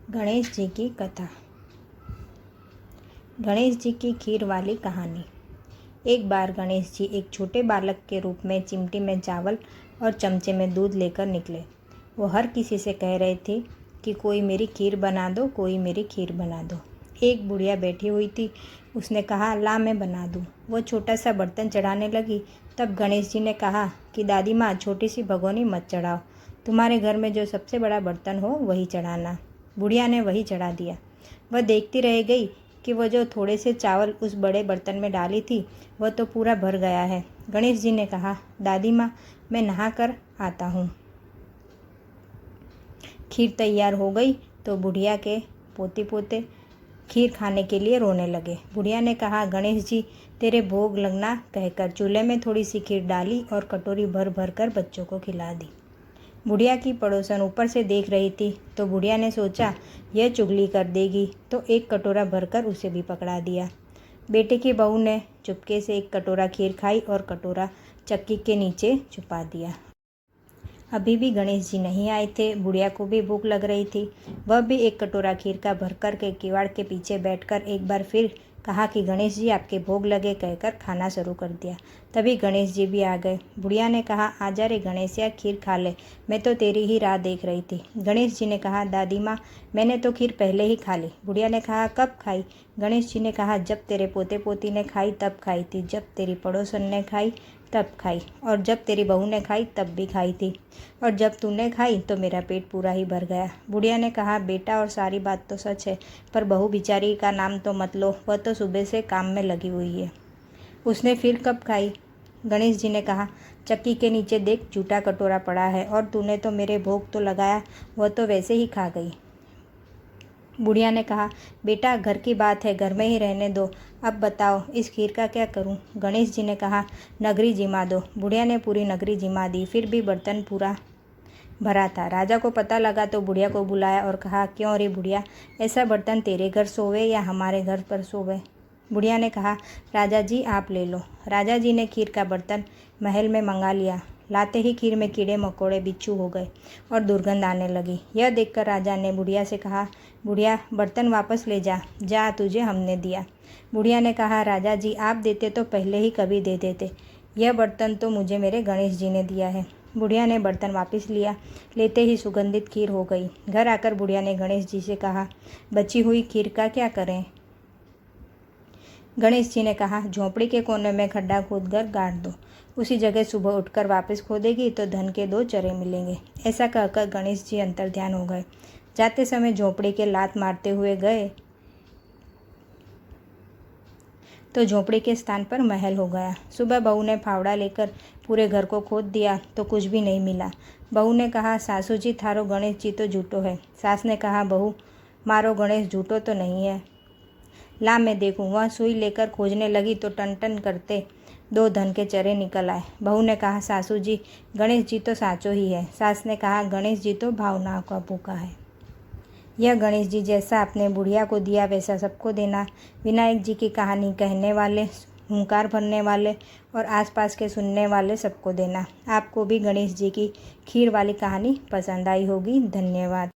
गणेश जी की कथा। गणेश जी की खीर वाली कहानी। एक बार गणेश जी एक छोटे बालक के रूप में चिमटी में चावल और चमचे में दूध लेकर निकले। वो हर किसी से कह रहे थे कि कोई मेरी खीर बना दो, कोई मेरी खीर बना दो। एक बुढ़िया बैठी हुई थी, उसने कहा, ला मैं बना दूँ। वो छोटा सा बर्तन चढ़ाने लगी। तब गणेश जी ने कहा कि दादी माँ, छोटी सी भगोनी मत चढ़ाओ, तुम्हारे घर में जो सबसे बड़ा बर्तन हो वही चढ़ाना। बुढ़िया ने वही चढ़ा दिया। वह देखती रह गई कि वह जो थोड़े से चावल उस बड़े बर्तन में डाली थी वह तो पूरा भर गया है। गणेश जी ने कहा, दादी माँ, मैं नहा कर आता हूँ। खीर तैयार हो गई तो बुढ़िया के पोते पोते खीर खाने के लिए रोने लगे। बुढ़िया ने कहा, गणेश जी, तेरे भोग लगना कहकर चूल्हे में थोड़ी सी खीर डाली और कटोरी भर भर कर बच्चों को खिला दी। बुढ़िया की पड़ोसन ऊपर से देख रही थी तो बुढ़िया ने सोचा, यह चुगली कर देगी, तो एक कटोरा भरकर उसे भी पकड़ा दिया। बेटे की बहू ने चुपके से एक कटोरा खीर खाई और कटोरा चक्की के नीचे छुपा दिया। अभी भी गणेश जी नहीं आए थे। बुढ़िया को भी भूख लग रही थी। वह भी एक कटोरा खीर का भरकर के किवाड़ के पीछे बैठकर एक बार फिर कहा कि गणेश जी, आपके भोग लगे कहकर खाना शुरू कर दिया। तभी गणेश जी भी आ गए। बुढ़िया ने कहा, आजा रे गणेश यार, खीर खा ले, मैं तो तेरी ही राह देख रही थी। गणेश जी ने कहा, दादी माँ, मैंने तो खीर पहले ही खा ली। बुढ़िया ने कहा, कब खाई? गणेश जी ने कहा, जब तेरे पोते पोती ने खाई तब खाई थी, जब तेरी पड़ोसन ने खाई तब खाई, और जब तेरी बहू ने खाई तब भी खाई थी, और जब तूने खाई तो मेरा पेट पूरा ही भर गया। बुढ़िया ने कहा, बेटा, और सारी बात तो सच है, पर बहू बेचारी का नाम तो मत लो, वह तो सुबह से काम में लगी हुई है। उसने फिर कब खाई? गणेश जी ने कहा, चक्की के नीचे देख, जूठा कटोरा पड़ा है, और तूने तो मेरे भोग तो लगाया, वह तो वैसे ही खा गई। बुढ़िया ने कहा, बेटा, घर की बात है, घर में ही रहने दो, अब बताओ इस खीर का क्या करूं? गणेश जी ने कहा, नगरी जिमा दो। बुढ़िया ने पूरी नगरी जिमा दी, फिर भी बर्तन पूरा भरा था। राजा को पता लगा तो बुढ़िया को बुलाया और कहा, क्यों रे बुढ़िया, ऐसा बर्तन तेरे घर सोवे या हमारे घर पर सोवे? बुढ़िया ने कहा, राजा जी, आप ले लो। राजा जी ने खीर का बर्तन महल में मंगा लिया। लाते ही खीर में कीड़े मकोड़े बिच्छू हो गए और दुर्गंध आने लगी। यह देखकर राजा ने बुढ़िया से कहा, बुढ़िया, बर्तन वापस ले जा, जा, तुझे हमने दिया। बुढ़िया ने कहा, राजा जी, आप देते तो पहले ही कभी दे देते, यह बर्तन तो मुझे मेरे गणेश जी ने दिया है। बुढ़िया ने बर्तन वापस लिया। लेते ही सुगंधित खीर हो गई। घर आकर बुढ़िया ने गणेश जी से कहा, बची हुई खीर का क्या करें? गणेश जी ने कहा, झोंपड़ी के कोने में खड्डा खोदकर गाड़ दो, उसी जगह सुबह उठकर वापस खोदेगी तो धन के 2 चरे मिलेंगे। ऐसा कहकर गणेश जी अंतर्ध्यान हो गए। जाते समय झोंपड़ी के लात मारते हुए गए तो झोंपड़ी के स्थान पर महल हो गया। सुबह बहू ने फावड़ा लेकर पूरे घर को खोद दिया तो कुछ भी नहीं मिला। बहू ने कहा, सासू जी, थारो गणेश जी तो झूठो है। सास ने कहा, बहू, मारो गणेश झूठो तो नहीं है, ला मैं देखूं। वह सुई लेकर खोजने लगी तो टन टन करते 2 धन के चरे निकल आए। बहू ने कहा, सासू जी, गणेश जी तो साचो ही है। सास ने कहा, गणेश जी तो भावनाओं का भूखा है। यह गणेश जी जैसा आपने बुढ़िया को दिया वैसा सबको देना। विनायक जी की कहानी कहने वाले, हुंकार भरने वाले और आसपास के सुनने वाले सबको देना। आपको भी गणेश जी की खीर वाली कहानी पसंद आई होगी। धन्यवाद।